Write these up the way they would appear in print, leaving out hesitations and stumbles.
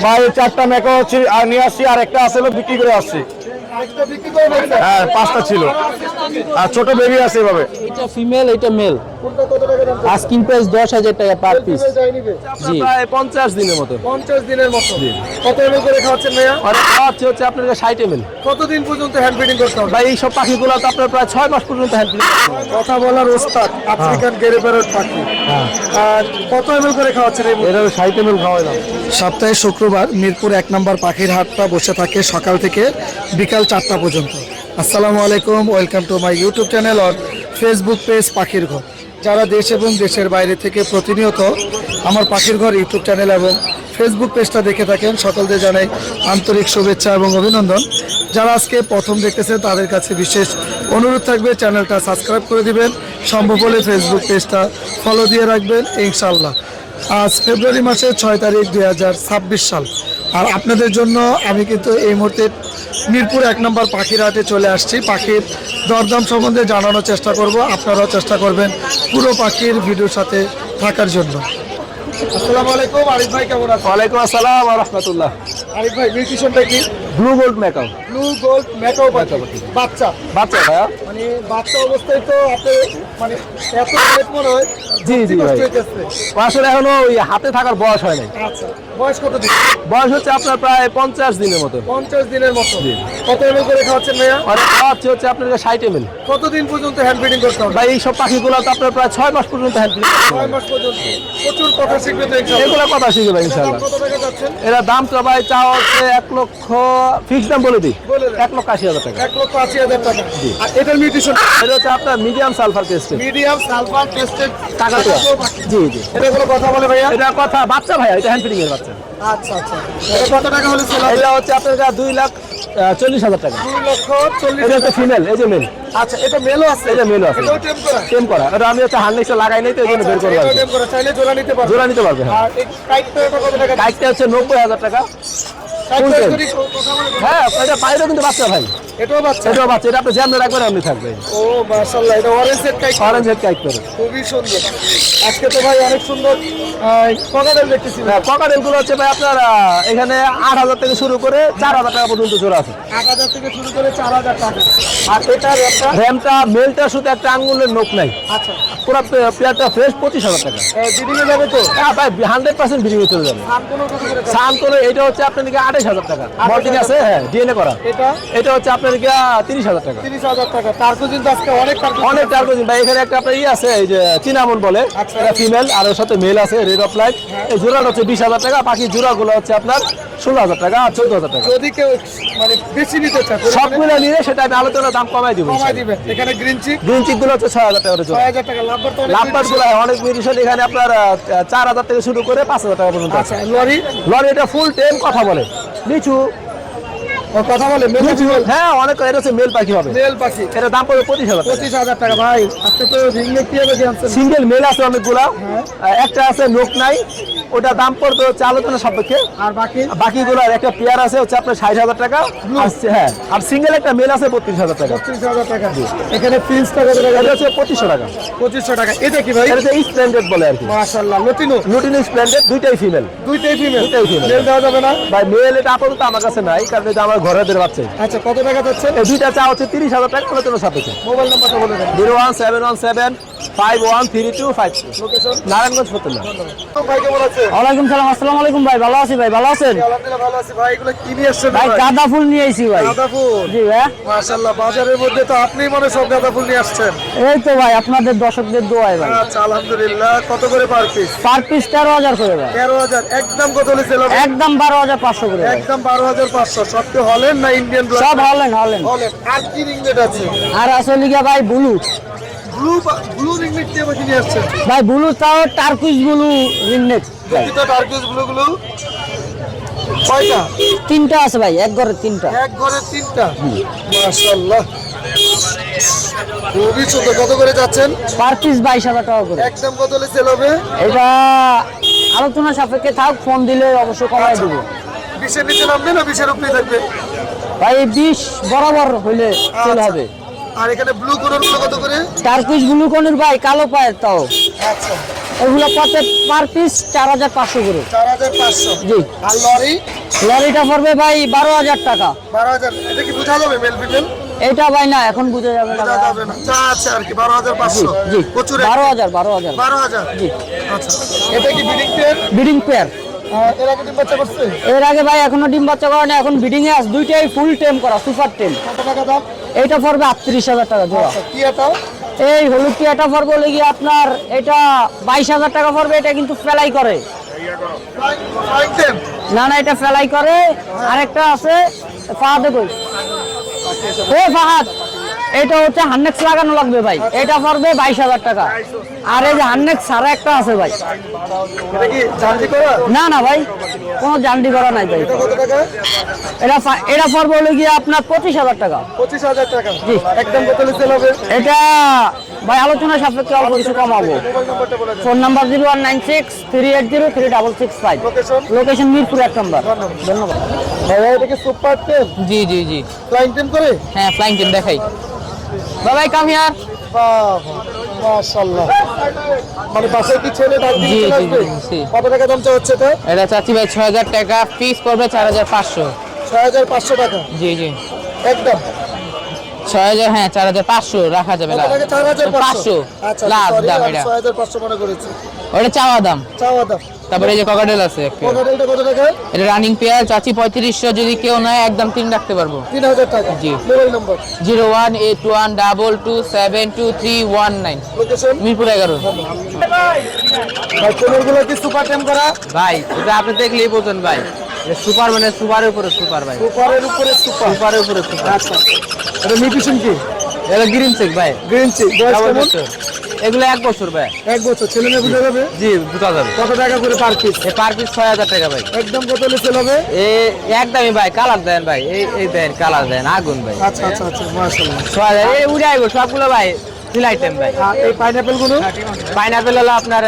ভাই 4টা মেকা হচ্ছে আর নিয়ে আসছি, আর একটা আছে বিক্রি করে আসছি। হ্যাঁ 5টা ছিল, আর ছোট বেবি আছে এভাবে। এটা ফিমেল, এটা মেল। আস্কিং প্রাইস 10,000 টাকা পার পিস। জি, প্রায় 50 দিনের মতো। 50 দিনের মতো। কত এমএল করে খাওয়াচ্ছেন ভাইয়া? আর খাওয়াচ্ছে হচ্ছে আপনার 60 ml। কতদিন পর্যন্ত হ্যান্ড ফিডিং করতে হবে? ভাই এই সব পাখিগুলো তো আপনার প্রায় 6 মাস পর্যন্ত হ্যান্ড ফিডিং। কথা বলার ওস্তাদ, আফ্রিকান গেরে প্যারট পাখি। আর কত এমএল করে খাওয়াচ্ছেন এই মুহূর্তে? এটা 60 ml খাওয়াইলাম। সপ্তাহে শুক্রবার মিরপুর 1 নম্বর পাখির হাটটা বসে থাকে সকাল থেকে বিকাল 4টা পর্যন্ত। আসসালামু আলাইকুম, welcome to my YouTube channel আর ফেসবুক পেজ পাখির ঘর। যারা দেশ এবং দেশের বাইরে থেকে প্রতিনিয়ত আমার পাখির ঘর ইউটিউব চ্যানেল এবং ফেসবুক পেজটা দেখে থাকেন, সকলদের জানাই আন্তরিক শুভেচ্ছা এবং অভিনন্দন। যারা আজকে প্রথম দেখতেছেন তাদের কাছে বিশেষ অনুরোধ থাকবে, চ্যানেলটা সাবস্ক্রাইব করে দিবেন, সম্ভব হলে ফেসবুক পেজটা ফলো দিয়ে রাখবেন ইনশাল্লাহ। আজ ফেব্রুয়ারি মাসের 6 তারিখ 2026 সাল। আর আপনাদের জন্য আমি কিন্তু এই মুহূর্তে মিরপুর 1 নম্বর পাখির হাটে চলে আসছি। পাখির দরদাম সম্বন্ধে জানানোর চেষ্টা করব, আপনারাও চেষ্টা করবেন পুরো পাখির ভিডিওর সাথে থাকার জন্য। আসসালামু আলাইকুম, আরিফ ভাই কেমন আছেন? ওয়ালাইকুম আসসালাম ওয়া রাহমাতুল্লাহ। আরিফ ভাই মিউটেশনটা কি? Blue gold macaw. Blue gold macaw পাখি, বাচ্চা বাচ্চা ভাইয়া? মানে বাচ্চা অবস্থায় তো আপনি মানে এত রেট মনে হয়। জি জি ভাই, কষ্ট হইতেছে। আসলে এখনো ওই হাতে থাকার বয়স হয় নাই। আচ্ছা, বয়স কত দিন? বয়স হচ্ছে আপনার প্রায় 50 দিনের মতো। 50 দিনের মতো। কত এমএল করে খাওয়াচ্ছেন ভাইয়া? আর খাওয়াচ্ছে হচ্ছে আপনার 60 ml। কতদিন পর্যন্ত হ্যান্ড ফিডিং করতে হবে? ভাই এই সব পাখিগুলো তো আপনার প্রায় 6 মাস পর্যন্ত হ্যান্ড ফিডিং। 6 মাস পর্যন্ত। প্রচুর কথা শিখবে তো ইনশাআল্লাহ। এগুলো কথা শিখে ভাই ইনশাআল্লাহ। কত টাকা যাচ্ছেন? এরা দাম তো ভাই চাওয়া হচ্ছে 1 লক্ষ, ফিক্স দাম বলে দিই বলে দেন। 1,80,000 টাকা। 1,80,000 টাকা। আর এটার মিউটেশন এটা হচ্ছে আপনার medium sulphur test. Medium sulphur tested টাকা তো জি জি। এটা কোনো কথা বলে ভাইয়া? এটা কথা বাচ্চা ভাই, এটা হ্যান্ড ফিডিং এর বাচ্চা। আচ্ছা আচ্ছা। এটা কত টাকা হলে সেল হবে? এটা হচ্ছে আপনার 2,40,000 টাকা। 2,40,000। এটা হচ্ছে ফিমেল, এই যে মেল। আচ্ছা, এটা মেলও আছে? এটা মেলও আছে। এটাও টেম করা? টেম করা। এটা আমি হচ্ছে হার্নেসে লাগাই নাই তো এই জন্য বের করে এটাও রাখছি। টেম করা, চাইলে জোড়া নিতে পারবে। জোড়া নিতে পারবে। হ্যাঁ, আর এই কাইটটা কত টাকা? কাইটটা হচ্ছে 90,000 টাকা। কাইটটা full যদি কথা বলে হ্যাঁ, এটা বাইরেও কিন্তু বাচ্চা ভাই। এটাও বাচ্চা? এটাও বাচ্চা, এটা আপনি যেমন রাখবেন আপনি থাকবে। ও মাশাআল্লাহ, এটা অরেঞ্জের কাইট। অরেঞ্জ হেড কাইট করে। খুবই সুন্দর। আজকে তো ভাই অনেক সুন্দর ককাটেল দেখতেছি। হ্যাঁ, ককাটেল গুলো হচ্ছে ভাই আপনার এখানে 8,000 থেকে শুরু করে 4,000 টাকা পর্যন্ত জোড়া আছে। 8,000 থেকে শুরু করে 4,000 টাকা। আর এটার একটা র্যামটা মেলটা শুধু একটা আঙ্গুলের নোক নাই, আচ্ছা, পুরো প্লেয়ারটা ফ্রেশ 25,000 টাকা। দিদিনে যাবে তো? হ্যাঁ ভাই 100% বিডিং চলে যাবে। আর কোনো কত করে? সান করে এটা হচ্ছে আপনার 28,000 টাকা। মল্টিং আছে, হ্যাঁ ডিএনএ করা। এটা এটা হচ্ছে আপনার 30,000 টাকা। 30,000 টাকা। তারপর কিন্তু আজকে অনেক অনেক টার্গেট ভাই। এখানে একটা আপনার আছে, এই যে চিনামন বলে, আচ্ছা। এটা ফিমেল আর ওর সাথে মেল আছে, রেড অফ লাইট। এই জোড়াটা হচ্ছে 20,000 টাকা। বাকি জোড়াগুলো হচ্ছে আপনার 16,000 টাকা আর 14,000 টাকা। যদি কেউ মানে বেশি নিতে চায় সব মিলে নিয়ে সেটা আমি আলোচনার দাম কমাই দিব। কমাই দিবে। এখানে গ্রিন চিক গ্রিন চিক গুলো হচ্ছে 6,000 টাকা করে জোড়া। 6,000 টাকা। লাভবার তো অনেক লাভবার গুলো অনেক মিউটেশন এখানে আপনার 4,000 থেকে শুরু করে 5,000 টাকা পর্যন্ত আছে। আচ্ছা, লরি লরি এটা ফুল টেম কথা বলে, নিচু কথা বলে হ্যাঁ অনেক। এটা হচ্ছে মেল পাখি হবে। মেল পাখি। এটা দাম পড়বে 25,000 টাকা। 25,000 টাকা। ভাই আজকে তো রিংনেক কি হবে জানছেন? সিঙ্গেল মেল আছে অনেকগুলা, একটা আছে নোক নাই, ওটা দাম পড়বে হচ্ছে আলোচনা সাপেক্ষে। আর বাকি বাকিগুলো একটা পেয়ার আছে হচ্ছে আপনার 60,000 টাকা। হ্যাঁ, আর সিঙ্গেল একটা মেল আছে 32,000 টাকা। 30,000 টাকা। এখানে প্রিন্সটা কত টাকা? এটা হচ্ছে 2500 টাকা। 2500 টাকা। এটা কি ভাই? এটা হচ্ছে স্প্লেন্ডেড বলে আর কি। মাশাআল্লাহ, লটিনো। লুটিনো স্প্লেন্ডেড, দুইটাই ফিমেল। দুইটাই ফিমেল। দুইটাই female। মেল দেওয়া যাবে না? ভাই মেল এটা আপাতত আমার কাছে নাই, কারণ এটা আমার ঘরের বাচ্চা। আচ্ছা, কত টাকা যাচ্ছে? এই দুইটা চা হচ্ছে 30,000 টাকা আলোচনা সাপেক্ষে। মোবাইল নাম্বারটা বলে দেন। 01717513252। লোকেশন নারায়ণগঞ্জ ফতুল্লা। ভাই কেমন আছে? ওয়ালাইকুম সালাম। আসসালামু আলাইকুম ভাই, ভালো আছি ভাই, ভালো আছেন? আলহামদুলিল্লাহ ভালো আছি ভাই। এগুলো কি নিয়ে আসছেন ভাই গাঁদা ফুল নিয়ে আইছি ভাই। গাঁদা ফুল? জি ভাই। মাশাআল্লাহ, বাজারের মধ্যে তো আপনিই মনে সব গাঁদা ফুল নিয়ে আসছেন। এই তো ভাই আপনাদের দর্শকদের দোয়ায় ভাই। আচ্ছা, আলহামদুলিল্লাহ। কত করে পার পিস? পার পিস 13,000 করে ভাই। 13,000। একদম কত হলে সেল হবে? একদম 12,500 করে ভাই। একদম 12,500। সবটি হলেন না ইন্ডিয়ান ব্লাড? সব হলেন হলেন। হলেন। আর কি রিংনেট আছে? আর আসলে গিয়া ভাই ব্লু ব্লু রিংনেট দিয়ে বাকি নিয়ে আসছেন? ভাই, ব্লু তাও টার্কিশ ব্লু রিংনেক ভাই। দুটো টার্কিশ ব্লু গুলো কয়টা? 3টা আছে ভাই, এক ঘরে 3টা। এক ঘরে 3টা। মাশাআল্লাহ, খুবই সুন্দর। কত করে যাচ্ছেন? পার পিস 22,000 টাকা করে। একদম কত হলে সেল হবে? এটা আলোচনা সাপেক্ষে থাক, ফোন দিলে অবশ্যই কমাই দিব 20-এর নিচে নামবে না 20-এর উপরে থাকবে? ভাই। 20 বরাবর হইলে সেল হবে। আর এখানে ব্লু কোনগুলো কত করে? টার্কিশ ব্লু কোনের ভাই, কালো পায়ের তাও আচ্ছা, ওগুলো পড়বে পার পিস 4500 করে। 4500। জি। আর লরি? লরিটা পড়বে ভাই 12000 টাকা। 12000। এটা কি বোঝা যাবে মেল ফিমেল? এটা ভাই না, এখন বুঝা যাবে না। বোঝা যাবে না, যা আছে আর কি 12500। জি। প্রচুর 12000। 12000। জি। আচ্ছা, এটা কি ব্রিডিং পেয়ার? Breeding pair. এর আগে ডিম বাচ্চা করছে? এর আগে ভাই এখনো ডিম বাচ্চা করে না, এখন ব্রিডিং এ আছে। দুইটাই ফুল টেম করা, সুপার টেম। কত টাকা দাম? এইটা পড়বে 38000 টাকা জোড়া। আচ্ছা, কি এটা? এই হলুদ টিয়াটা পড়বে লেগে আপনার এটা 22000 টাকা পড়বে। এটা কিন্তু ফেলাই করে ফ্লাইং টেম? না না, এটা ফেলাই করে। আরেকটা আছে ফাহাদে কই, ও ফাহাদ, এটা হচ্ছে হান্নেক্স লাগানো লাগবে ভাই। এটা পড়বে 22000 টাকা। আর এই যে হান্নেক্স সারা একটা আছে ভাই। এটা কি জার্জি করা? না না ভাই, কোনো জান্ডি করা নাই ভাই। এটা কত টাকা? এটা পড়বে হলে আপনার 25000 টাকা। 25000 টাকা। জি। একদম কত সেল হবে? এটা ভাই আলোচনা সাপেক্ষে অল্প কিছু কমাবো। মোবাইল নাম্বারটা বলে দেন। Phone number 01963803665। Location? Location Mirpur 1 নম্বর। ধন্যবাদ। ভাইয়া এটা কি সুপার টেম? জি জি জি। ফ্লাইং টেম করে? হ্যাঁ, ফ্লাইং টিম দেখাই। বাবাই কাম হিয়ার। বাবা, মাশাআল্লাহ। মানে বাসায় কি ছেলে ডাক দিয়ে জি, চলে জি, আসবে? জি। কত টাকা দাম হচ্ছে এটা? এটা চাচ্ছি ভাই 6000 টাকা, পিস করবে 4500। 6500 টাকা জি জি। একদম। 6000, হ্যাঁ 4500 রাখা যাবে। কত টাকা? 4500। 500 আচ্ছা, লাস্ট সরি, দাম আমি এটা। 6500 মনে করেছি। ওটা চাওয়া দাম। চাওয়া দাম। তারপরে এই যে ককাটেল আছে একটা। কোকাটেলটা কত টাকা? এটা রানিং পেয়ার, চাচ্ছি 3500। যদি কেউ নেয় একদম 3 রাখতে পারবো। 3000 টাকা। জি। Mobile number? 01812272319। লোকেশন? মিরপুর 11। ভাই কোনগুলো কি সুপার টেম করা? ভাই এটা আপনি দেখলেই বোঝেন ভাই, সুপার মানে সুপারের উপরে সুপার ভাই। সুপারের উপরে সুপার। সুপারের উপরে সুপার। আচ্ছা, এটা নিউট্রিশন কি? এটা গ্রিন চেক ভাই। গ্রিন চি বয়স ডাবল কেমন? বছর। এগুলো 1 বছর ভাই। 1 বছর। ছেলে মেয়ে বুঝা যাবে? জি, বুঝা যাবে। কত টাকা করে পার পিস? এই পার পিস 6000 টাকা ভাই। একদম কত হলে সেল হবে? একদমই ভাই, কালার দেন ভাই, এই দেন কালার দেন, আগুন ভাই। আচ্ছা আচ্ছা আচ্ছা, মাশাআল্লাহ। 6000 এই উড়ে আইবো সবগুলো ভাই, ফিল আইটেম ভাই। আর এই পাইনাপেল গুলো? পাইনাপেল হলো আপনার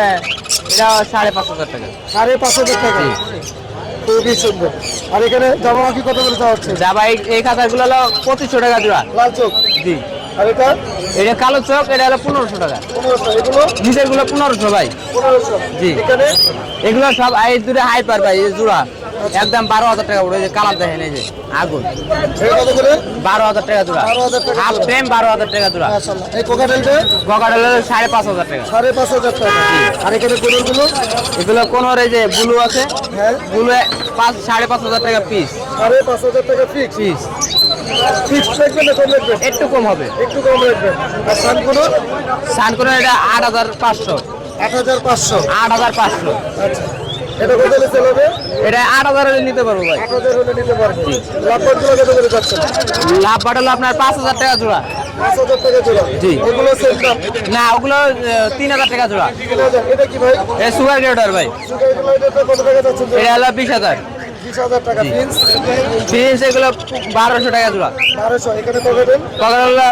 এটা 5500 টাকা। 5500 টাকা। খুবই সুন্দর। আর এখানে জামা কি কত করে দেওয়া হচ্ছে? যা ভাই, এই খাতাগুলো হলো 2500 টাকা জোড়া। লাল চোখ? জি। আর এটা? এটা কালো চোখ, এটা হলো 1500 টাকা। 1500। এগুলো? নিচেরগুলো 1500 ভাই। 1500। জি। এখানে? এগুলো সব এই দুটো হাইপার ভাই, এই জোড়া একদম 12000 টাকা উঠে। কালার দেখেন এই যে আগুন। এটা কত করে? 12000 টাকা জোড়া। 12000 টাকা হাফ জোড়া। ফ্রেম 12000 টাকা জোড়া। মাশাআল্লাহ। এই কোকাটেলটা? গগাডাল হলো 5500 টাকা। 5500 টাকা। আর এখানে কোনগুলো? এগুলো কোন এই যে ব্লু আছে, হ্যাঁ, ব্লু 5500 টাকা পিস। 5500 টাকা ফিক্স। পিস ফিক্স রাখবেন না কম রাখবেন? একটু কম হবে। একটু কম রাখবেন। আর সানগুলো? সানকোন এটা 8500। 8500। 8500। আচ্ছা, এটা কত হলে সেল হবে? এটা 8000 এর নিতে পারবো ভাই। 8000 হলে নিতে পারবেন। লাভবারগুলো কত করে যাচ্ছে? লাভ বাটল আপনার 5000 টাকা জোড়া। 5000 টাকা জোড়া। জি। এগুলো সেল দাম? না, ওগুলো 3000 টাকা জোড়া। 3000। এটা কি ভাই? এ সুগার গ্রেডার ভাই। সুগারগুলো এটা কত টাকা যাচ্ছে? এটা হলো 20000। 20000 টাকা। প্রিন্স? প্রিন্স এগুলো 1200 টাকা জোড়া। 1200। এখানে কোকাটেল? কগার হলো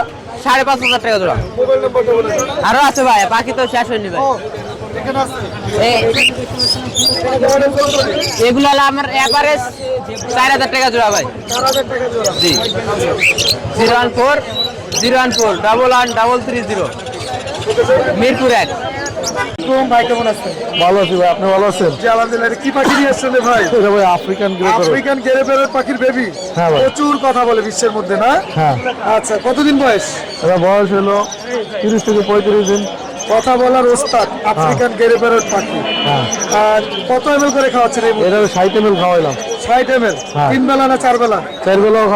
5500 টাকা জোড়া। মোবাইল নাম্বারটা বলে দিন। আরো আছে ভাই, বাকি তো শেষ হয়নি ভাই। ও, এখানে আছে। এ- এখানে কোকাটেল কত করে? এগুলো হলো আমার এভারেজ 4000 টাকা জোড়া ভাই। 4000 টাকা জোড়া। জি। 014011330 মিরপুর 1। ভাই কেমন আছেন? ভালো আছি ভাই, আপনি ভালো আছেন? জি আলহামদুলিল্লাহ। এটা কি পাখি নিয়ে আসছেন রে ভাই? এটা ভাই আফ্রিকান গ্রে করে। আফ্রিকান গেরেবেরের পাখির বেবি। হ্যাঁ ভাই। প্রচুর কথা বলে বিশ্বের মধ্যে, না? হ্যাঁ, আচ্ছা, কতদিন বয়স? এটা বয়স হলো 30 থেকে 35 দিন। কথা বলার ওস্তাদ আফ্রিকান গেরেবেরের পাখি। হ্যাঁ, আর কত ml করে খাওয়াচ্ছেন এই মুহূর্তে? এটা 60 ml খাওয়াইলাম। 60 ml? হ্যাঁ। 3 বেলা না 4 বেলা? 4 বেলাও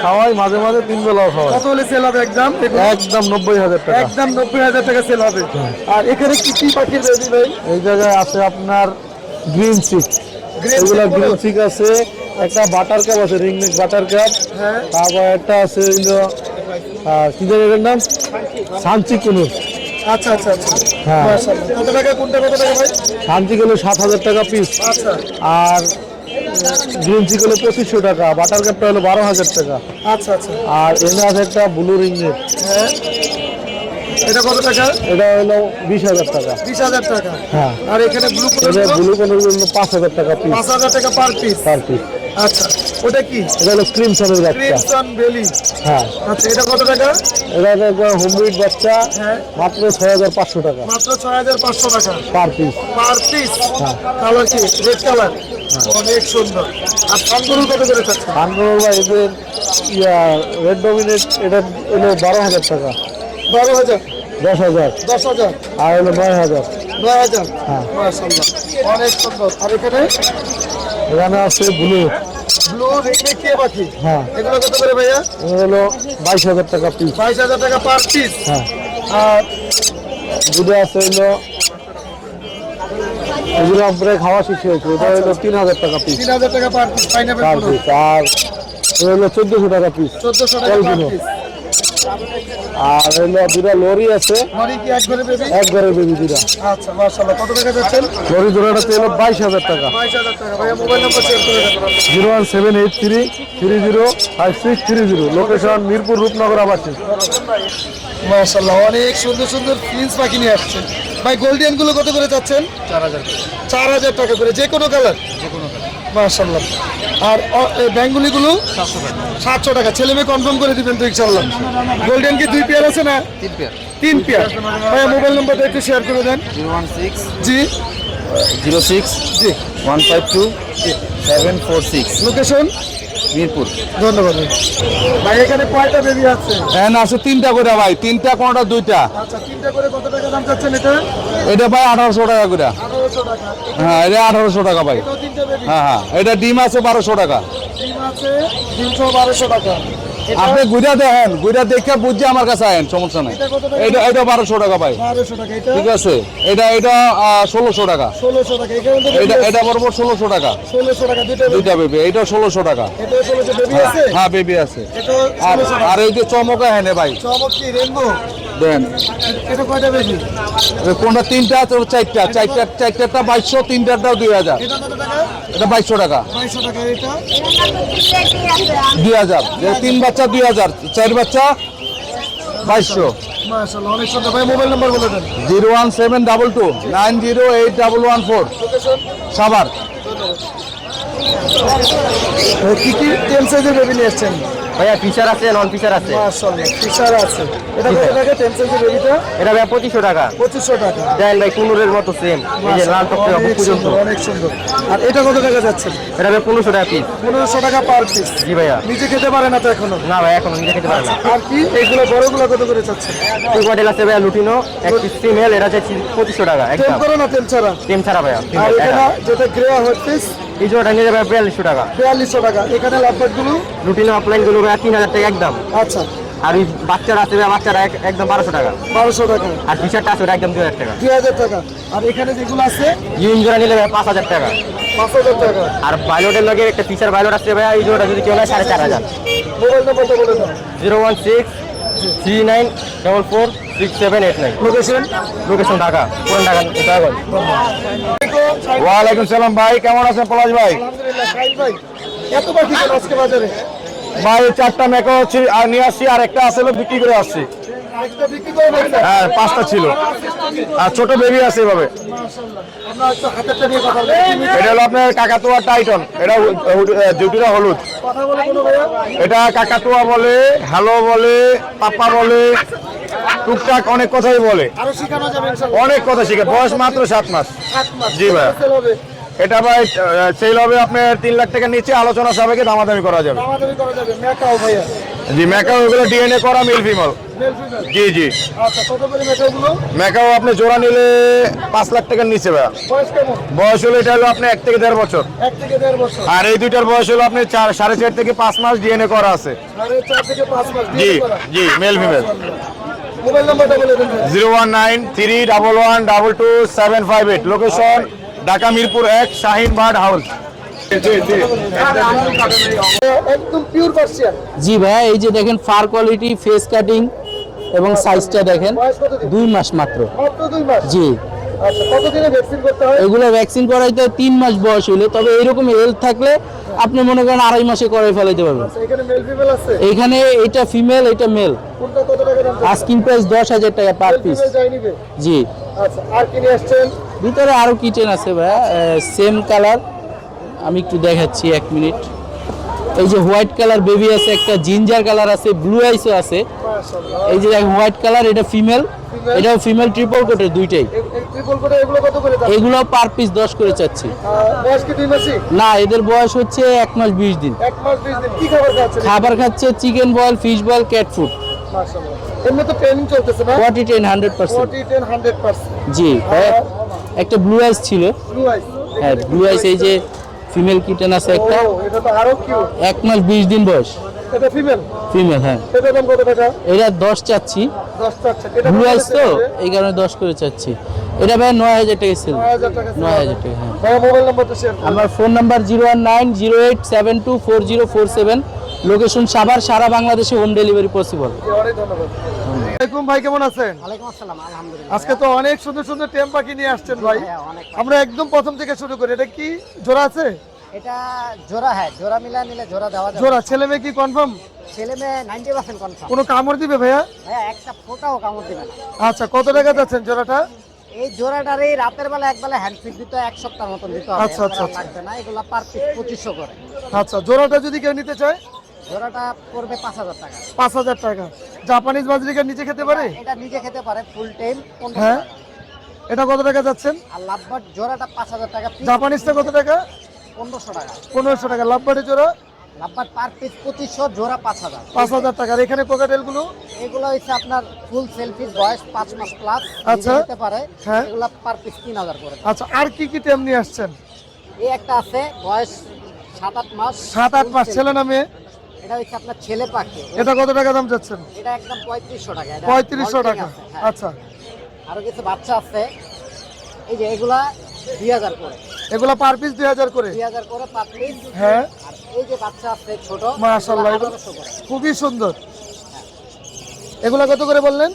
খাওয়াই মাঝে মাঝে 3 বেলাও খাওয়াই। কত হলে সেল হবে একদম? একদম 90000 টাকা। একদম 90000 টাকা সেল হবে। আর এখানে কি কি পাখির বেবি ভাই? এই জায়গায় আছে আপনার গ্রিন চিক। Green এগুলা chick গ্রিন বলো? চিক আছে, একটা বাটার কাপ আছে, রিং নেক বাটার কাপ। হ্যাঁ। তারপর একটা আছে হইলো কি জানি এটার নাম, সানচিক কুনুর। আচ্ছা আচ্ছা আচ্ছা। হ্যাঁ। মাশাআল্লাহ। কত টাকা কোনটা কত টাকা ভাই? সানচিক হলো 7000 টাকা পিস। আচ্ছা আর গ্রিন চিক হলো 2500 টাকা, বাটার কাপটা হলো 12000 টাকা। আচ্ছা আচ্ছা। আর এনে আছে একটা ব্লু রিং নেক, হ্যাঁ, এটা কত টাকা? এটা হলো 20000 টাকা। 20000 টাকা। হ্যাঁ, আর এখানে ব্লু এটা ব্লু কোনুর হলো 5000 টাকা পিস 5000 টাকা পার পিস। Per piece. আচ্ছা, ওটা কি? এটা হলো ক্রিমসনের বাচ্চা। ক্রিমসন বেলি। হ্যাঁ, আচ্ছা, এটা কত টাকা? এটা হোমমেড বাচ্চা, হ্যাঁ, মাত্র 6500 টাকা মাত্র 6500 টাকা per piece. Per piece. Colour কি? Red colour. অনেক সুন্দর। আর কানগরু কত করে চাচ্ছেন? আনরোল বা এদের রেড ডমিনেট, এটা হলো 12000 টাকা। 12,000, 10,000 10,000, আর হলো 9000। 9,000। হ্যাঁ। মাশাআল্লাহ, অনেক সুন্দর। আর এখানে এখানে আছে ব্লু। ব্লু রিংনেক টিয়া পাখি। হ্যাঁ, এগুলো কত করে ভাইয়া? এটা হলো 22000 টাকা পিস। 22,000 টাকা পার পিস। হ্যাঁ, আর দুটো আছে হলো, এগুলো উপরে খাওয়া শেষ হয়েছে, এটা হলো 3000 টাকা পিস। 3,000 টাকা পার পিস। পাইনাপেল পার গুলো পিস। আর এটা হলো 1400 টাকা পিস। 1400 টাকা পার Albino। পিস। আর হলো দুটা লরি আছে, লরি কি এক ঘরে বেবি? এক ঘরের বেবি দুটা। আচ্ছা, মাশাআল্লাহ। কত টাকা যাচ্ছেন? লরি জোড়াটাতে হলো 22000 টাকা। 22,000 টাকা। ভাইয়া মোবাইল নাম্বার শেয়ার করে দেন। 01783305630। লোকেশন মিরপুর রূপনগর আবাসিক। মাশাআল্লাহ, অনেক সুন্দর সুন্দর প্রিন্স পাখি নিয়ে আসছেন। ভাই গোল্ডিয়ান গুলো কত করে চাচ্ছেন? 4000 টাকা করে, যে কোনো কালার? মাশাআল্লাহ। আর ব্যাঙ্গুলি গুলো 700 টাকা। ছেলে মেয়ে কনফার্ম করে দিবেন তো ইনশাআল্লাহ? গোল্ডেন কি 2 পেয়ার আছে না? 3 পেয়ার। ভাইয়া মোবাইল নাম্বারটা একটু শেয়ার করে দেন। 016 জি 06 জি 152 746 লোকেশন? মিরপুর। ধন্যবাদ ভাই। এখানে কয়টা বেবি আছে? এখানে আছে 3টা করে ভাই, 3টা কোনটা 2টা। আচ্ছা, 3টা করে কত টাকা দাম চাচ্ছেন এটা? এটা ভাই 1800 টাকা করে। 1800 টাকা। হ্যাঁ, এটা 1800 টাকা ভাই। এটাও 3টা বেবি। হ্যাঁ হ্যাঁ, এটা ডিম আছে 1200 টাকা। ডিম আছে 300-1200 টাকা। আপনি গুইরা দেখেন, গুইরা দেখে বুঝে আমার কাছে আয়েন, সমস্যা নাই। এটা কত টাকা? এটা 1200 টাকা ভাই। 1200 টাকা। এটা ঠিক আছে, এটা 1600 টাকা। 1600 টাকা। এখানে তো এটা বরাবর 1600 টাকা। 1600 টাকা দুটো বেবি। দুইটা বেবি, এটা 1600 টাকা। এটা 1600 বেবি আছে? হ্যাঁ, বেবি আছে। এটা আর 1600 টাকা। আর এই যে চমকা হেনে ভাই চমক কি রেনবো? দেন, এটা কয়টা বেবি? কোনটা 3টা আছে, 4টা। 4টা 2200, 3টাটা 2000। এটা কত টাকা? এটা 2200 টাকা। 2200 টাকা। এটা 2000। 3 বাচ্চা 2000, 4 বাচ্চা 2200। মাশাআল্লাহ, অনেক সুন্দর। ভাই মোবাইল নাম্বার বলে দেন। 01722 908114 লোকেশন? সাভার। কি কি টেন সাইজের বেবি নিয়ে আসছেন? ভাইয়া ফিশার আছে, নন ফিশার আছে। মাশাআল্লাহ, ফিশার আছে। এটা কত টাকা টেন সাইজের বেবিটা? এটা ভাইয়া 2500 টাকা। 2500 টাকা। দেন ভাই কুনুরের মতো সেম, এই যে লাল টকটকে অনেক পর্যন্ত। সুন্দর, অনেক সুন্দর। আর এটা কত টাকা যাচ্ছে? এটা ভাই 1500 টাকা পিস। 1500 টাকা পার পিস। জি ভাইয়া। নিজে খেতে পারে না তো এখনো? না ভাই, এখনো নিজে খেতে পারে না। আর কি এইগুলো বড়গুলো কত করে চাচ্ছেন? এই মডেল আছে ভাইয়া লুটিনো, এক পিস ফিমেল, এটা হচ্ছে 2500 টাকা টেম একদম। করো না তেল ছাড়া? টিম ছাড়া ভাইয়া। আর female, এখানে একা। যেটা গ্রে হোয়াইট পিস এই জোড়াটা নিয়ে যাবে 4200 টাকা। 4200 টাকা। এখানে লাভবাট গুলো? লুটিনো অফলাইন গুলো ভাইয়া 3000 টাকা একদম। আচ্ছা, আর ওই বাচ্চারা আছে ভাইয়া, বাচ্চারা একদম 1200 টাকা। 1200 টাকা। আর ফিশারটা আছে ওটা একদম 2000 টাকা। 2000 টাকা। আর এখানে যেগুলো আছে ইউন জোড়া নিলে ভাইয়া 5000 টাকা। 5000 টাকা। আর বাইলটের লগে একটা ফিশার বাইলট আছে ভাইয়া, এই জোড়াটা যদি কেউ নেয় 4500। মোবাইল নাম্বারটা বলে দাও। 016 39446789। লোকেশন? লোকেশন ঢাকা, কোন ঢাকা? দয়াগঞ্জ। ওয়ালাইকুম সালাম ভাই, কেমন আছেন পলাশ ভাই? আলহামদুলিল্লাহ। সাইল ভাই, এত পাখি কেন আজকে বাজারে? ভাই 4টা মেকো আর নিয়ে আসছি, আর একটা আছে বিক্রি করে আসছি। একটা বিক্রি করে দিয়েছেন? হ্যাঁ, 5টা ছিল। আর ছোট বেবি আছে এভাবে। মাশাআল্লাহ। আমরা একটু হাতেরটা নিয়ে কথা বলি। এটা হলো আপনার কাকাতুয়া টাইটন, এটা জুটিটা হলুদ। কথা বলে কোনো ভাইয়া? এটা কাকাতুয়া বলে, হ্যালো বলে, পাপা বলে, টুকটাক অনেক কথাই বলে। আরো শিখানো যাবে ইনশাআল্লাহ। অনেক কথা শিখে, বয়স মাত্র 7 মাস। 7 মাস। জি ভাই। সেল হবে? এটা ভাই সেল হবে আপনার 3 লাখ টাকার নিচে, আলোচনা সাপেক্ষে দামাদামি করা যাবে। দামাদামি করা যাবে। মেকাও ভাইয়া? জি, ম্যাকাও ওগুলো ডিএনএ করা, মেল ফিমেল। Male female? জি জি। আচ্ছা, কত করে মেকাও গুলো? ম্যাকাও আপনি জোড়া নিলে 5 লাখ টাকার নিচে ভাই। বয়স কেমন? বয়স হলো, এটা হলো আপনি 1 থেকে 1.5 বছর। 1 থেকে 1.5 বছর। আর এই দুইটার বয়স হলো আপনি 4.5 থেকে 5 মাস, ডিএনএ করা আছে। 4.5 থেকে 5 মাস। জি বিয়ে করা? জি, মেল ফিমেল। মোবাইল নাম্বারটা বলে দেন ভাই। 01931122758। Location Dhaka Mirpur 1, Shahin bird house. একদম পিওর পার্সিয়ান। জি ভাইয়া, এই যে দেখেন ফার কোয়ালিটি, ফেস কাটিং এবং সাইজটা দেখেন। বয়স কতদিন? 2 মাস মাত্র। মাত্র 2 মাস। জি, আচ্ছা, কতদিনে ভ্যাকসিন করতে হয়? এগুলো ভ্যাকসিন করাইতে 3 মাস বয়স হলে, তবে এইরকম হেলথ থাকলে আপনি মনে করেন 2.5 মাসে করাই ফেলাইতে পারবেন। আচ্ছা, এখানে মেল ফিমেল আছে? এইখানে এটা ফিমেল, এটা মেল। কোনটা কত টাকা দাম? আস্কিং প্রাইস 10,000 টাকা পার মেল পিস। ফিমেল যাই নিবে? জি, আচ্ছা, আর কি নিয়ে আসছেন? ভিতরে আরো কিচেন আছে ভাইয়া, সেম কালার। আমি একটু দেখাচ্ছি, 1 মিনিট। এই যে হোয়াইট কালার বেবি আছে, একটা জিঞ্জার কালার আছে, ব্লু আইসও আছে। মাশাআল্লাহ। এই যে হোয়াইট কালার, এটা ফিমেল, এটাও ফিমেল ট্রিপল কোটের দুইটাই। ট্রিপল কোটে এগুলো কত করে দাম? এগুলো পার পিস 10 করে চাচ্ছি। বয়স কি 2 মাসই? না, এদের বয়স হচ্ছে 1 মাস 20 দিন। 1 মাস 20 দিন। কি খাবার খাচ্ছে? খাবার খাচ্ছে chicken boil, fish boil, cat food. মাশাআল্লাহ। এমনি তো ট্রেনিং চলতেছে না? 40-10 100%। 40-10 100%। জি ভাই, একটা ব্লু আইস ছিল। ব্লু আইস। হ্যাঁ, ব্লু আইস এই যে ফিমেল কিটেন আছে একটা, ও, এটা তো আরো কিউট। 1 মাস 20 দিন বয়স। এটা ফিমেল? ফিমেল, হ্যাঁ। এটা দাম কত টাকা? এটা 10 চাচ্ছি। 10 টাকা। এটা ব্লু আইস তো এই কারণে 10 করে চাচ্ছি। এটা ভাই 9000 টাকা সেল। 9000 টাকা। 9000 টাকা, হ্যাঁ। ভাই মোবাইল নাম্বারটা শেয়ার করুন। আমার ফোন নাম্বার 01908724047। লোকেশন সাভার, সারা বাংলাদেশে হোম ডেলিভারি পসিবল। অনেক ধন্যবাদ। আসসালামু ভাই, কেমন আছেন? ওয়ালাইকুম আসসালাম, আলহামদুলিল্লাহ। আজকে তো অনেক সুন্দর সুন্দর টেম পাখি নিয়ে আসছেন ভাই। আমরা একদম প্রথম থেকে শুরু করি। এটা কি জোড়া আছে? এটা জোড়া, হ্যাঁ জোড়া মিলা নিলে জোড়া দেওয়া যাবে। জোড়া। ছেলে মেয়ে কি কনফার্ম? ছেলে মেয়ে 90% কনফার্ম। কোনো কামড় দিবে ভাইয়া? হ্যাঁ, একটা ফোটাও কামড় দিবে না। আচ্ছা, কত টাকা যাচ্ছেন জোড়াটা? এই জোড়াটার এই রাতের বেলা একবেলা হ্যান্ডফিট দিতে 1 সপ্তাহ মতন দিতে হবে। আচ্ছা, আচ্ছা, এছাড়া লাগবে না। এগুলা পার পিস 2500 করে। আচ্ছা, জোড়াটা যদি কেউ নিতে চায় জোড়াটা পড়বে 5000 টাকা। 5000 টাকা। জাপানিজ বাজরিকার নিচে খেতে পারে? এটা নিজে খেতে পারে ফুল টাইম 1500 হ্যাঁ। টাকা। এটা কত টাকা যাচ্ছেন? আর লাভবাট জোড়াটা 5000 টাকা পিস। জাপানিজটা কত টাকা? 1500 টাকা। 1500 টাকা। লাভবার্ডের জোড়া লাভবাট পার পিস 2500, জোড়া 5000। 5000 টাকা। আর এখানে কোকাটেল গুলো? এগুলো হচ্ছে আপনার ফুল সেলফি, বয়স 5 মাস প্লাস, আচ্ছা। নিতে পারে। হ্যাঁ। এগুলো পার পিস 3000 করে। আচ্ছা, আর কি কি টেম নিয়ে আসছেন? এই একটা আছে বয়স 7-8 মাস। 7-8 মাস। full ছেলে না মেয়ে? এটা হচ্ছে আপনার ছেলে পাখি। এটা কত টাকা দাম যাচ্ছেন? এটা একদম 3500 টাকা। এটা 3500 molting টাকা। আছে, হ্যাঁ। আচ্ছা, আরো কিছু বাচ্চা আছে, এই যে এগুলা 2000 করে। এগুলো পার পিস 2000 করে? 2000 করে পার পিস। হ্যাঁ। আর এই যে বাচ্চা আছে ছোট, মাশাআল্লাহ, এগুলা 1800 করে। খুবই সুন্দর। এগুলা কত করে বললেন?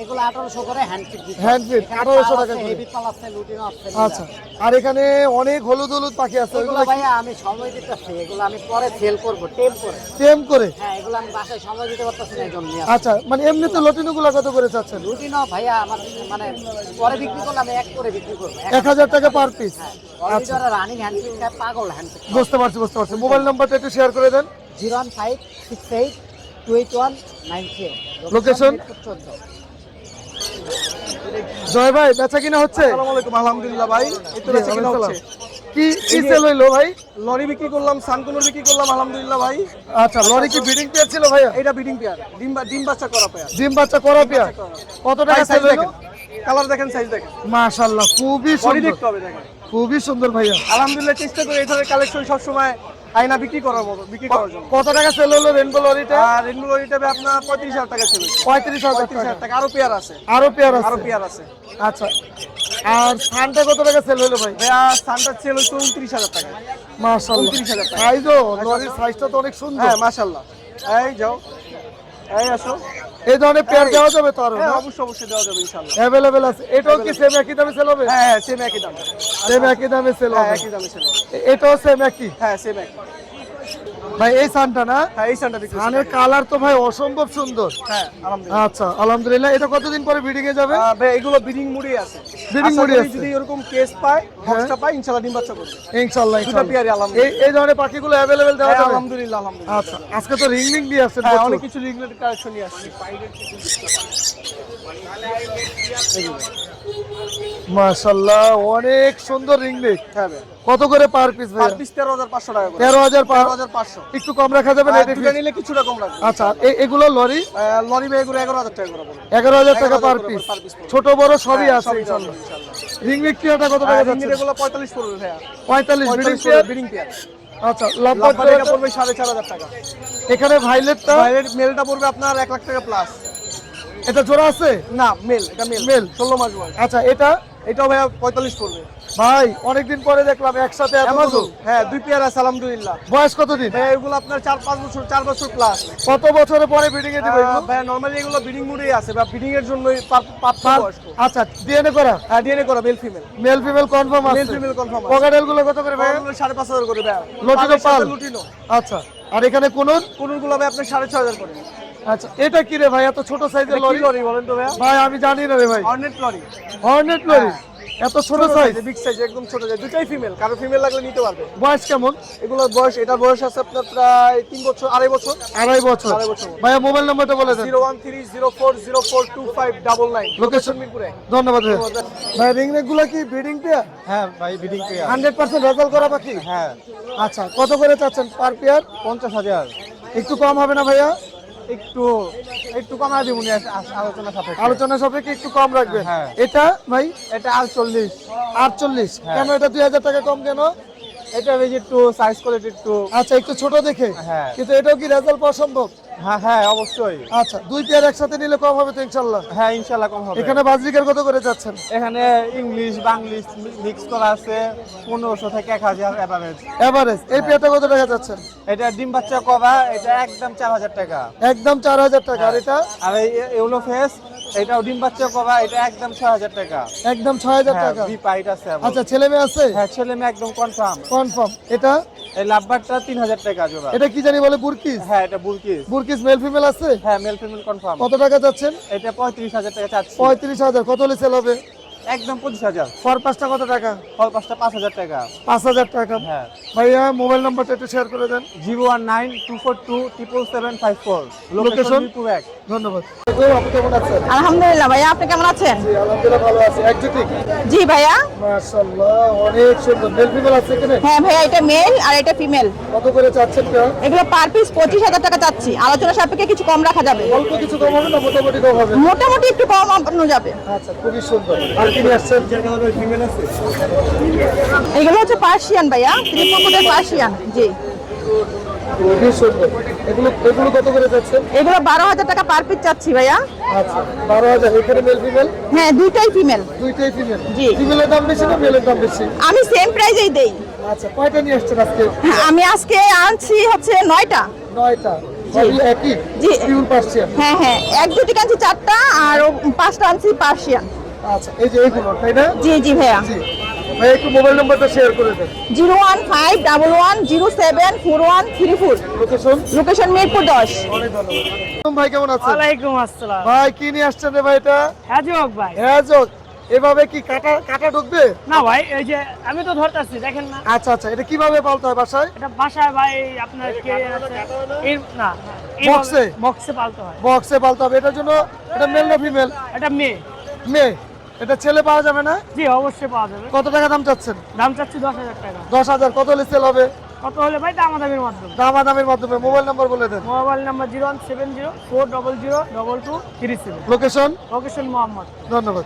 এগুলা 1800 করে হ্যান্ডফিট দিতে। Hand feed, 1800 টাকা করে। হেভি পাল আছে, লুটিনো আছে। আচ্ছা, আর এখানে অনেক হলুদ হলুদ পাখি আছে। এগুলো ওইগুলো ভাইয়া আমি সময় দিতেছি, এগুলো আমি পরে সেল করব টেম করে। টেম করে? হ্যাঁ, এগুলো আমি বাসায় সময় দিতে পারতেছি না, এই জন্য নিয়ে আসছি। আচ্ছা, মানে এমনিতে লটিনো গুলা কত করে চাচ্ছেন? লুটিনো ভাইয়া আমার মানে পরে বিক্রি করলে আমি 1 করে বিক্রি করবো। 1000 টাকা পার পিস। অলরেডি ওরা রানিং হ্যান্ডফিট খায়, পাগল হ্যান্ডফিট। বুঝতে পারছি, বুঝতে পারছি। মোবাইল নাম্বারটা একটু শেয়ার করে দেন। 01568281938। Location? 14। জয় ভাই, বেচা কিনা হচ্ছে? আসসালামু আলাইকুম। আলহামদুলিল্লাহ ভাই, এই তো বেচা কিনা হচ্ছে। কি কি সেল হইলো ভাই? লরি বিক্রি করলাম, সানকুনুর বিক্রি করলাম, আলহামদুলিল্লাহ ভাই। আচ্ছা, লরি কি ব্রিডিং পেয়ার ছিল ভাইয়া? এটা ব্রিডিং পেয়ার, ডিম বাচ্চা করা পেয়ার। ডিম বাচ্চা করা পেয়ার? কত টাকা সেল সাইজ হইলো? দেখেন, কালার দেখেন, সাইজ দেখেন, মাশাআল্লাহ, খুবই বডি সুন্দর। দেখতে হবে দেখেন। খুবই সুন্দর ভাইয়া। আলহামদুলিল্লাহ চেষ্টা করি এই ধরনের কালেকশন সবসময় আয়না বিক্রি করার মতো, বিক্রি করার জন্য। কত টাকা সেল হলো রেনবো লরিটা? আর রেনবো লরিটা আপনার 35,000 টাকা ছিল। 35,000 টাকা। টাকা। আরো পেয়ার আছে, আরো পেয়ার আছে? আরো পেয়ার আছে। আচ্ছা, আর সানটা কত টাকা সেল হলো ভাই? ভাইয়া সানটা ছিল 29,000 টাকা। মাশাআল্লাহ, 29,000 টাকা। সাইজও লরির সাইজটা তো অনেক সুন্দর। হ্যাঁ মাশাআল্লাহ। এই যাও, এই আসো। এই ধরনের পেয়ার দেওয়া যাবে তো আরো? হ্যাঁ অবশ্যই দেওয়া যাবে ইনশাআল্লাহ। অ্যাভেলেবেল আছে। এটাও কি সেম একই দামে সেল হবে? হ্যাঁ সেম একই দাম। সেম একই দামে সেল হ্যাঁ হবে? একই দামে ছিল। এটাও সেম একই? হ্যাঁ সেম একই। ভাই এই সানটা না? হ্যাঁ এই সানটা বিক্রি। সানের কালার তো ভাই অসম্ভব সুন্দর। হ্যাঁ আলহামদুলিল্লাহ। আচ্ছা, আলহামদুলিল্লাহ। এটা কতদিন পরে ব্রিডিং এ যাবে? ভাই এগুলো ব্রিডিং মুডে আছে। Breeding আশা mood এ করি আছে। যদি এরকম কেস পায়, বক্সটা পায়, ইনশাআল্লাহ ডিম বাচ্চা করবে। ইনশাআল্লাহ, দুটো পেয়ারই আলহামদুলিল্লাহ। এই ধরনের পাখিগুলো অ্যাভেলেবেল দেওয়া হ্যাঁ যাবে? আলহামদুলিল্লাহ, আলহামদুলিল্লাহ। আচ্ছা, আজকে তো রিং রিং দিয়ে আসছেন। হ্যাঁ প্রচুর। অনেক কিছু রিলেটেড কালেকশন নিয়ে আসছি। মাশাআল্লাহ, অনেক সুন্দর রিং নেক। হ্যাঁ ভাই। কত করে পার পিস ভাই? পার পিস 13,500 টাকা করে। 13,500। একটু কম রাখা যাবে না? আর এটা দুটো নিলে কিছুটা কম রাখবো। আচ্ছা, এগুলো লরি লরি ভাই এগুলো 11,000 টাকা করে পড়বে। 11,000 টাকা 11,000 পার করে পিস। per piece পড়বে। ছোট বড় সবই হ্যাঁ, আছে সবই ইনশাআল্লাহ। আছে, ইনশাআল্লাহ। রিং নেক টিয়াটা কত টাকা আর যাচ্ছে? এগুলো 45 পড়বে ভাইয়া। 45 ব্রিডিং 45 পেয়ার। Breeding pair. আচ্ছা, লাভবার্ড লাভবার্ড এটা পড়বে 4,500 টাকা। এখানে ভাইলেটটা ভাইয়ের মেলটা পড়বে আপনার 1 লাখ টাকা প্লাস। এটা জোড়া আছে? না মেল, এটা মেল। মেল। 16 মাস বয়স। আচ্ছা, এটা এটাও ভাইয়া 45 পড়বে। ভাই অনেকদিন পরে দেখলাম একসাথে এতগুলো। অ্যামাজন। হ্যাঁ দুই পেয়ার আছে আলহামদুলিল্লাহ। বয়স কতদিন? ভাইয়া এগুলো আপনার 4-5 বছর, 4 বছর প্লাস। কত বছরে পরে ব্রিডিং এ দিবে এগুলো? ভাইয়া নরমালি এগুলো ব্রিডিং মুডেই আছে বা ব্রিডিং এর জন্যই প্রাপ্ত বয়স্ক। আচ্ছা, ডিএনএ করা? হ্যাঁ ডিএনএ করা, male female. Male female confirm আছে? মেল ফিমেল কনফার্ম আছে। পকেটেল গুলো কত করে ভাই? এগুলো 5,500 করে ভাইয়া। লটিনো পাল? লুটিনো। আচ্ছা, আর এখানে কোনুর? কোনগুলো ভাই আপনার 6,500 করে। আচ্ছা, এটা কি রে ভাই, এত ছোট সাইজের এটা কি লরি? লরি বলেন তো ভাইয়া? ভাই আমি জানি না রে ভাই। Hornet lory. Hornet lory? এত ছোট সাইজ, বিগ সাইজ, একদম ছোট সাইজ, দুটাই ফিমেল, কারো ফিমেল লাগলে নিতে পারবে। বয়স কেমন? এগুলোর বয়স, এটার বয়স আছে আপনার প্রায় 3 বছর, 2.5 বছর। 2.5 বছর। আড়াই বছর। ভাইয়া মোবাইল নাম্বারটা বলে দেন। 01304042599। লোকেশন মিরপুরে। ধন্যবাদ ভাইয়া। ভাই রিং নেক গুলো কি ব্রিডিং পেয়ার? হ্যাঁ ভাই, বিডিং পেয়ার। 100% রেজাল্ট করা পাখি? হ্যাঁ, আচ্ছা, কত করে চাচ্ছেন পার পেয়ার? 50,000। একটু কম হবে না ভাইয়া? একটু কমা দিব, আলোচনা সাপেক্ষে। আলোচনা সাপেক্ষে একটু কম রাখবেন। হ্যাঁ। এটা ভাই এটা 48। 48। কেন এটা 2000 টাকা কম কেন? এটা বেশি একটু সাইজ কোয়ালিটি একটু। আচ্ছা, একটু ছোট দেখে। হ্যাঁ। কিন্তু এটাও কি রেজাল্ট পাওয়া সম্ভব? হ্যাঁ অবশ্যই। আচ্ছা, দুই পেয়ার একসাথে নিলে কম হবে তো ইনশাআল্লাহ? হ্যাঁ ইনশাআল্লাহ কম হবে। এখানে বাজরিকার কত করে যাচ্ছেন? এখানে ইংলিশ বাংলিশ মিক্স করা আছে, 1500 থেকে 1000 এভারেজ। এভারেজ। এই পেয়ারটা কত টাকা যাচ্ছেন? এটা ডিম বাচ্চা কবা, এটা একদম 4000 টাকা। একদম 4000 টাকা। আর এটা আর এই ইউলো ফেস, এটাও ডিম বাচ্চা কবা, এটা একদম 6000 টাকা। একদম 6000 হ্যাঁ, টাকা। বি পাইট আছে আবার। আচ্ছা, ছেলে মেয়ে আছে? হ্যাঁ, ছেলে মেয়ে একদম কনফার্ম। কনফার্ম। এটা এই লাভবারটা 3000 টাকা জোড়া। এটা কি জানি বলে বুরকিস? হ্যাঁ, এটা বুলকিস। বুরকিস মেল ফিমেল আছে? হ্যাঁ, মেল ফিমেল কনফার্ম। কত টাকা যাচ্ছেন? এটা 35000 টাকা চাচ্ছি। 35000। কত হলে সেল হবে? একদম 25000। ফর পাঁচটা কত টাকা? ফল পাঁচটা 5000 টাকা। 5000 টাকা। হ্যাঁ। ভাইয়া মোবাইল নাম্বারটা একটু শেয়ার করে দেন। 01924277754। Location? লোকেশন মিরপুর 1। ধন্যবাদ। আপনি কেমন আছেন? আলহামদুলিল্লাহ ভাইয়া, আপনি কেমন আছেন? জি, আলহামদুলিল্লাহ ভালো আছি। এক্সোটিক জি ভাইয়া। মাশাআল্লাহ, অনেক সুন্দর। মেল ফিমেল আছে এখানে? হ্যাঁ ভাইয়া, এটা মেল আর এটা ফিমেল। কত করে চাচ্ছেন পেয়ার? এগুলো পার পিস 25000 টাকা চাচ্ছি, আলোচনা সাপেক্ষে কিছু কম রাখা যাবে। অল্প কিছু কম হবে না মোটামুটি কম হবে? মোটামুটি একটু কম আপনার যাবে। আচ্ছা, খুবই সুন্দর। আর কি নিয়ে আসছেন? ফিমেল আছে। এগুলো হচ্ছে পার্সিয়ান ভাইয়া, ত্রিপুকুটের পার্সিয়ান। জি, খুবই সুন্দর। এগুলো এগুলো কত করে যাচ্ছেন? এগুলো 12000 টাকা পার পিস চাচ্ছি ভাইয়া। আচ্ছা, 12000। এখানে মেল ফিমেল হ্যাঁ, দুইটাই ফিমেল। দুইটাই ফিমেল। জি। ফিমেলের দাম বেশি না মেলের দাম বেশি? আমি সেম প্রাইজেই দেই। আচ্ছা, কয়টা নিয়ে আসছেন আজকে? হ্যাঁ, আমি আজকে আনছি হচ্ছে 9টা। 9টা। সবই একই? জি। Pure Persian. হ্যাঁ হ্যাঁ, এক দুটি আনছি 4টা, আর 5টা আনছি পার্সিয়ান। আচ্ছা, এই যে এইগুলো, তাই না? জি জি ভাইয়া। জি। ভাই একটু মোবাইল নাম্বারটা শেয়ার করে দেন। 01511074134। লোকেশন? লোকেশন মিরপুর 10। অনেক ধন্যবাদ। ভাই কেমন আছেন? ওয়ালাইকুম আসসালাম। ভাই কি নিয়ে আসছেন রে ভাই এটা? হ্যাঁ যোগ ভাই। হ্যাঁ যোগ। এভাবে কি কাটা কাটা ঢুকবে? না ভাই, এই যে আমি তো ধরতেছি, দেখেন না। আচ্ছা আচ্ছা, এটা কিভাবে পালতে হয় বাসায়? এটা বাসায় ভাই আপনার কে আছে এই না বক্সে? বক্সে পালতে হয়। বক্সে পালতে হবে। এটার জন্য এটা মেল না ফিমেল? এটা মেয়ে। মেয়ে। এটা ছেলে পাওয়া যাবে না? জি অবশ্যই পাওয়া যাবে। কত টাকা দাম চাচ্ছেন? দাম চাচ্ছি 10,000 টাকা। 10,000। কত হলে সেল হবে? কত হলে ভাই দামাদামির মাধ্যমে। দামাদামের মাধ্যমে। মোবাইল নাম্বার বলে দেন। Mobile number 01704002237। Location? Location Mohammad. ধন্যবাদ।